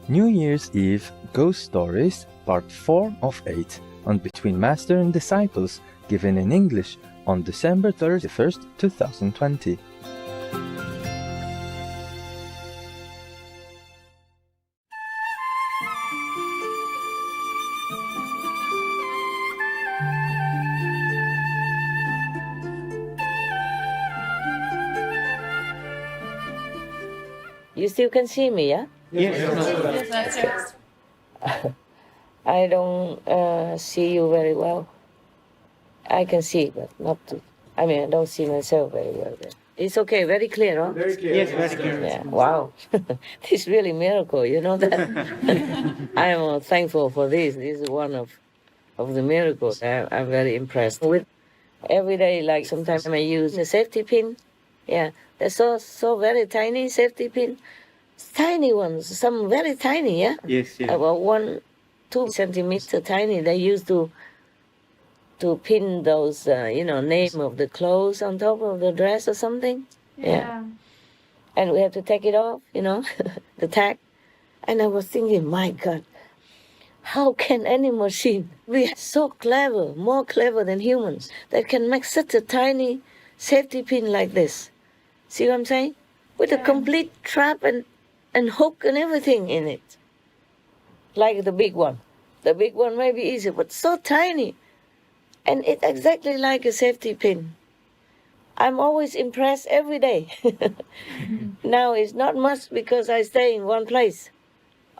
New Year's Eve Ghost Stories, Part 4 of 8, on Between Master and Disciples, given in English on December 31st, 2020. You still can see me, yeah? Yes. I don't see you very well. I can see, but not too. I mean, I don't see myself very well. It's okay, very clear, huh? Very clear. Yes, very clear. Yeah, wow. This is really a miracle, you know that? I am thankful for this. This is one of the miracles I'm very impressed with. Every day, like sometimes I use a safety pin. Yeah, they're so very tiny safety pin. Tiny ones, some very tiny, yeah? Yes. About 1-2 centimeter tiny. They used to pin those, name of the clothes on top of the dress or something. Yeah. And we have to take it off, the tag. And I was thinking, my God, how can any machine be so clever, more clever than humans, that can make such a tiny safety pin like this? See what I'm saying? With a complete trap and hook and everything in it. Like the big one. The big one may be easy, but so tiny. And it's exactly like a safety pin. I'm always impressed every day. Now it's not much because I stay in one place.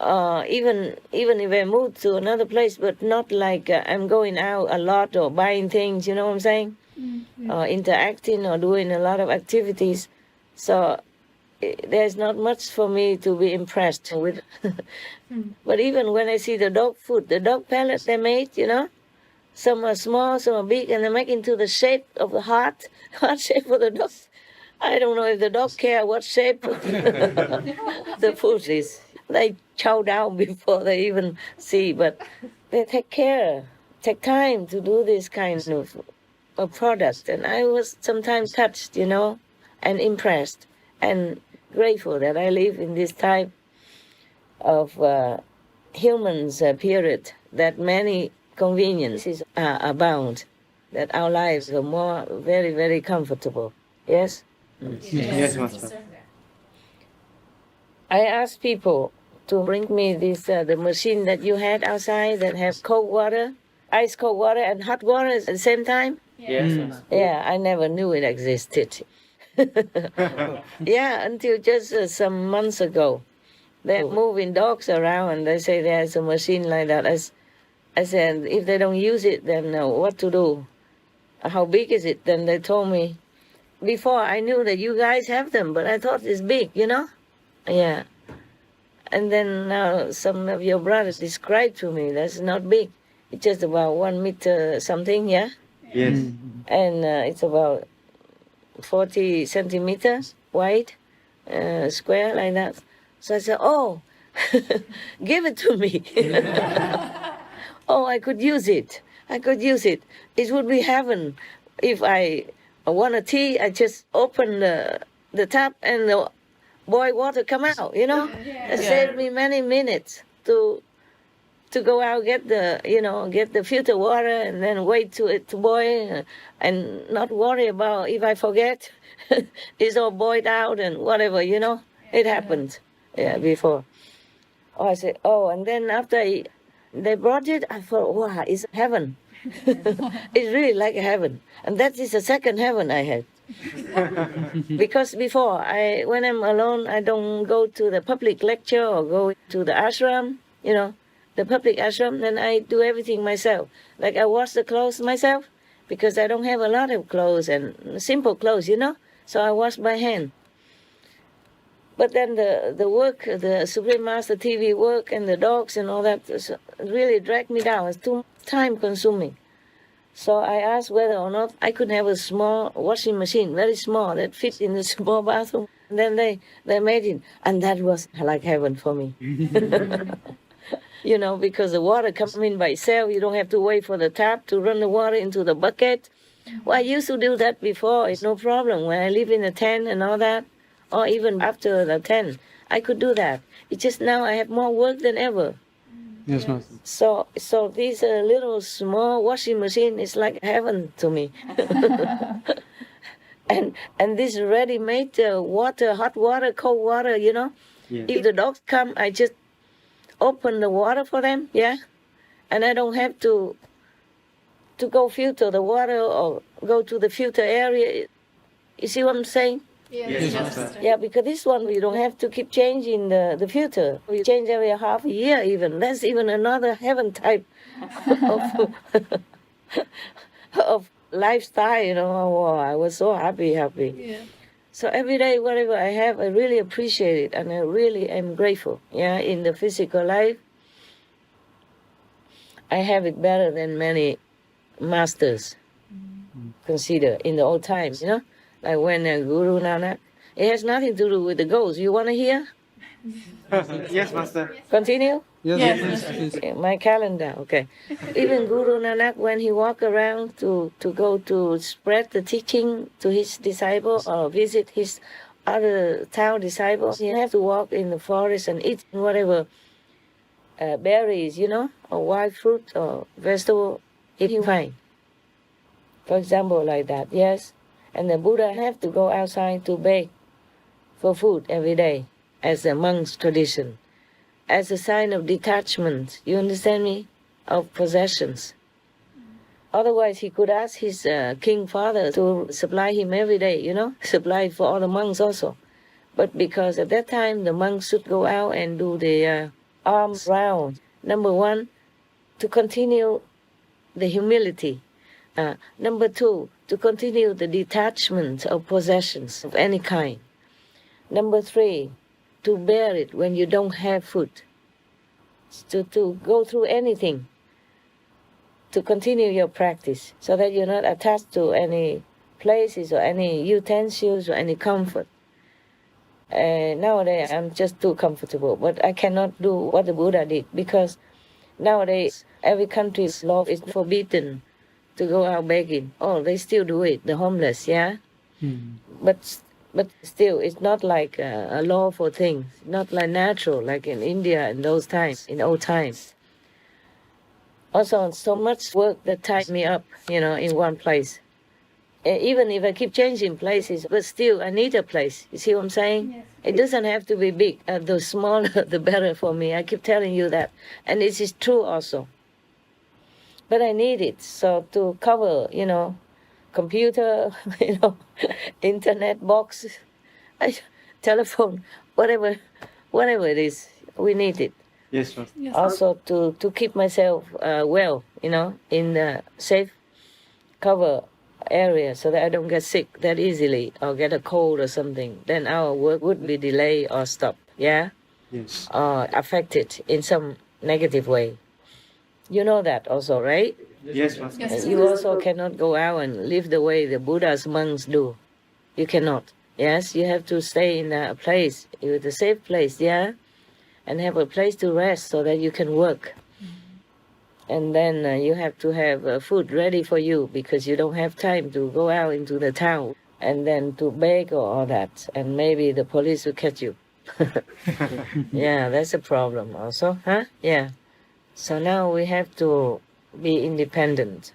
Even if I move to another place, but not like I'm going out a lot or buying things, you know what I'm saying? Interacting or doing a lot of activities. So there's not much for me to be impressed with. But even when I see the dog food, the dog pellets they made, some are small, some are big, and they make into the shape of the heart shape for the dog. I don't know if the dog care what shape the food is. They chow down before they even see, but they take care, take time to do this kind of product. And I was sometimes touched, and impressed and grateful that I live in this type of humans period that many conveniences abound, that our lives are more very, very comfortable. Yes? Yes, Master. I asked people to bring me this the machine that you had outside that has cold water, ice cold water and hot water at the same time. Yes, Master. Yeah, I never knew it existed. Yeah, until just some months ago. They're moving dogs around and they say there's a machine like that. I said, if they don't use it, then what to do? How big is it? Then they told me, before I knew that you guys have them, but I thought it's big, Yeah. And then now some of your brothers described to me that's not big. It's just about 1 meter something, yeah? Yes. And it's about 40 centimeters wide, square like that. So I said, oh, give it to me. Oh, I could use it. It would be heaven if I want a tea. I just open the tap and the boiled water come out. It saved me many minutes to go out get the filter water and then wait to it to boil and not worry about if I forget it's all boiled out and whatever. It happened. Yeah, before. Oh, I said, and then after they brought it, I thought, wow, it's heaven. It's really like heaven. And that is the second heaven I had. Because before, when I'm alone, I don't go to the public lecture or go to the ashram, the public ashram, then I do everything myself. Like I wash the clothes myself, because I don't have a lot of clothes and simple clothes, so I wash by hand. But then the work, the Supreme Master TV work and the dogs and all that really dragged me down. It's too time consuming. So I asked whether or not I could have a small washing machine, very small, that fits in the small bathroom. And then they made it. And that was like heaven for me. Because the water comes in by itself. You don't have to wait for the tap to run the water into the bucket. Well, I used to do that before. It's no problem. When I live in a tent and all that, or even after the tent, I could do that. It's just now I have more work than ever. Yes, Master. So this little small washing machine is like heaven to me. and this ready-made water, hot water, cold water, you know. Yes. If the dogs come, I just open the water for them, yeah, and I don't have to go filter the water or go to the filter area. You see what I'm saying? Yes, Master. Yeah, because this one you don't have to keep changing the filter. You change every half a year even. That's even another heaven type of of lifestyle, you know. Oh, I was so happy. Yeah. So every day, whatever I have, I really appreciate it, and I really am grateful. Yeah, in the physical life, I have it better than many masters consider in the old times, you know. Like when Guru Nanak, it has nothing to do with the ghost. You want to hear? Yes, Master. Continue? Yes, Master. Master. Yeah, my calendar, okay. Even Guru Nanak, when he walked around to go to spread the teaching to his disciple or visit his other town disciples, he had to walk in the forest and eat whatever berries, you know, or wild fruit or vegetable if he find. For example, like that, yes. And the Buddha have to go outside to beg for food every day as a monk's tradition, as a sign of detachment, you understand me, of possessions. Otherwise, he could ask his king father to supply him every day, you know, supply for all the monks also. But because at that time, the monks should go out and do the arms round. Number one, to continue the humility. Number two, to continue the detachment of possessions of any kind. Number three, to bear it when you don't have food. To go through anything. To continue your practice so that you're not attached to any places or any utensils or any comfort. Nowadays, I'm just too comfortable, but I cannot do what the Buddha did because nowadays, every country's law is forbidden to go out begging. Oh, they still do it, the homeless, yeah? But still, it's not like a lawful thing, not like natural, like in India in those times, in old times. Also, so much work that tied me up, you know, in one place. Even if I keep changing places, but still, I need a place. You see what I'm saying? Yes. It doesn't have to be big. The smaller, the better for me. I keep telling you that. And this is true also. But I need it, so to cover, you know, computer, you know, internet box, telephone, whatever it is, we need it. Yes, Master. Yes. Also to keep myself well, you know, in a safe cover area so that I don't get sick that easily or get a cold or something. Then our work would be delayed or stopped, yeah? Yes. Or affected in some negative way. You know that also, right? Yes, Master. Yes. You also cannot go out and live the way the Buddha's monks do. You cannot. Yes, you have to stay in a place, with a safe place, yeah? And have a place to rest so that you can work. And then you have to have food ready for you because you don't have time to go out into the town and then to beg or all that. And maybe the police will catch you. Yeah, that's a problem also, huh? Yeah. So now we have to be independent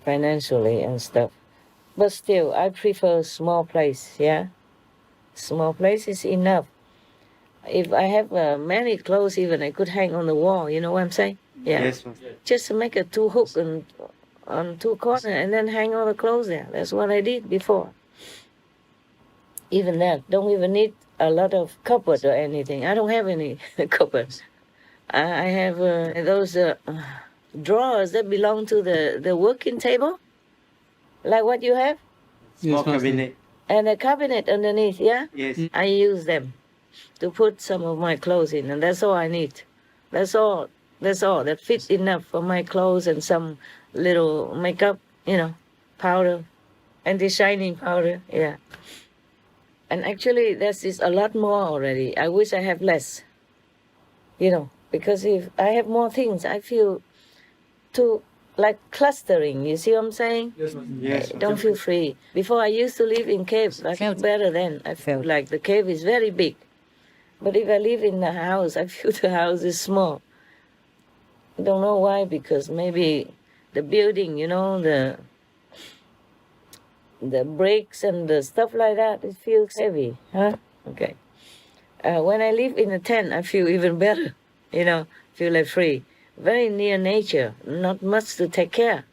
financially and stuff. But still, I prefer small place, yeah? Small place is enough. If I have many clothes even, I could hang on the wall, you know what I'm saying? Yeah. Yes, Master. Just make a two hook and on two corners and then hang all the clothes there. That's what I did before. Even that, don't even need a lot of cupboard or anything. I don't have any cupboards. I have those drawers that belong to the working table, like what you have, Small cabinet. and a cabinet underneath, yeah? Yes. I use them to put some of my clothes in, and that's all I need. That's all. That's all. That fits enough for my clothes and some little makeup, you know, powder, anti-shining powder, yeah. And actually, this is a lot more already. I wish I have less, you know, because if I have more things, I feel too, like clustering. You see what I'm saying? Yes, I don't feel free. Before I used to live in caves. I felt better then. I felt like the cave is very big. But if I live in a house, I feel the house is small. I don't know why, because maybe the building, the bricks and the stuff like that, it feels heavy, huh? Okay. When I live in a tent, I feel even better, feel like free. Very near nature, not much to take care.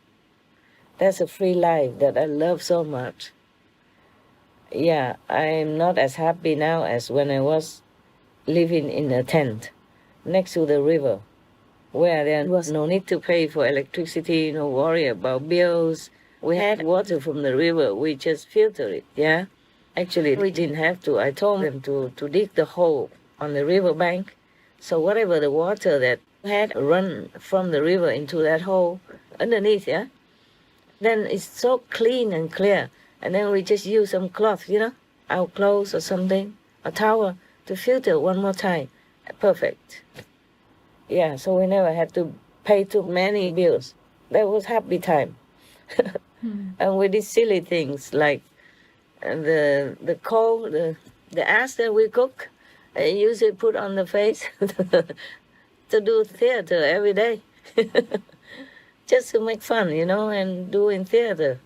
That's a free life that I love so much. Yeah, I'm not as happy now as when I was living in a tent next to the river, where there was no need to pay for electricity, no worry about bills. We had water from the river, we just filter it, yeah? Actually, we didn't have to. I told them to dig the hole on the river bank, so whatever the water that had run from the river into that hole underneath, yeah? Then it's so clean and clear. And then we just use some cloth, our clothes or something, a towel, to filter one more time. Perfect. Yeah, so we never had to pay too many bills. That was happy time. And we did silly things like the coal, the ash that we cook, I usually put on the face to do theater every day. Just to make fun, and do in theater.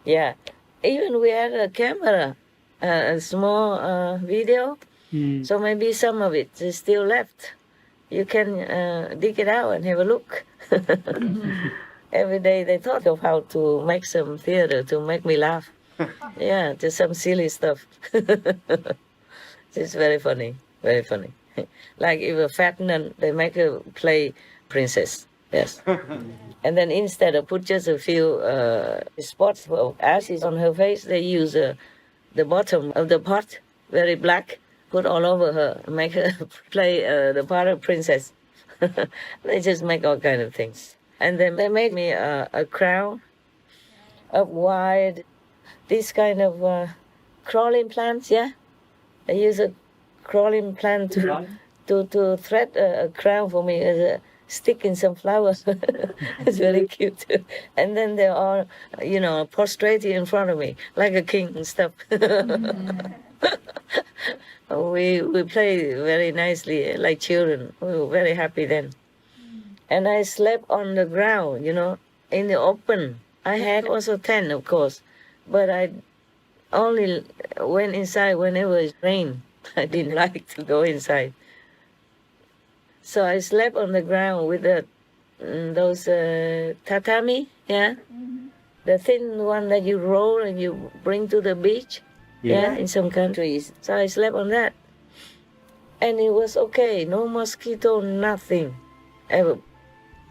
Yeah. Even we had a camera, a small video, so maybe some of it is still left. You can dig it out and have a look. Every day they thought of how to make some theater to make me laugh. Yeah, just some silly stuff. It's very funny, very funny. Like if a fat nun, they make her play princess. Yes. And then instead of put just a few spots of ashes on her face, they use the bottom of the pot, very black, put all over her, make her play the part of princess. They just make all kind of things. And then they made me a crown of wide, this kind of crawling plants, yeah? They use a crawling plant to thread a crown for me as a stick in some flowers. It's very cute. And then they are, prostrated in front of me like a king and stuff. We play very nicely like children. We were very happy then. And I slept on the ground, in the open. I had also tent, of course, but I only went inside whenever it rained. I didn't like to go inside. So I slept on the ground with those tatami, yeah? The thin one that you roll and you bring to the beach, yeah, in some countries. So I slept on that. And it was okay, no mosquito, nothing ever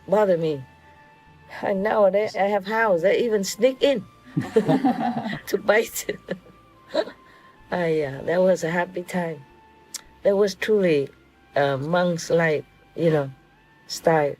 bothered me. And nowadays I have house, they even sneak in to bite. Yeah, that was a happy time. That was truly monk's life, style.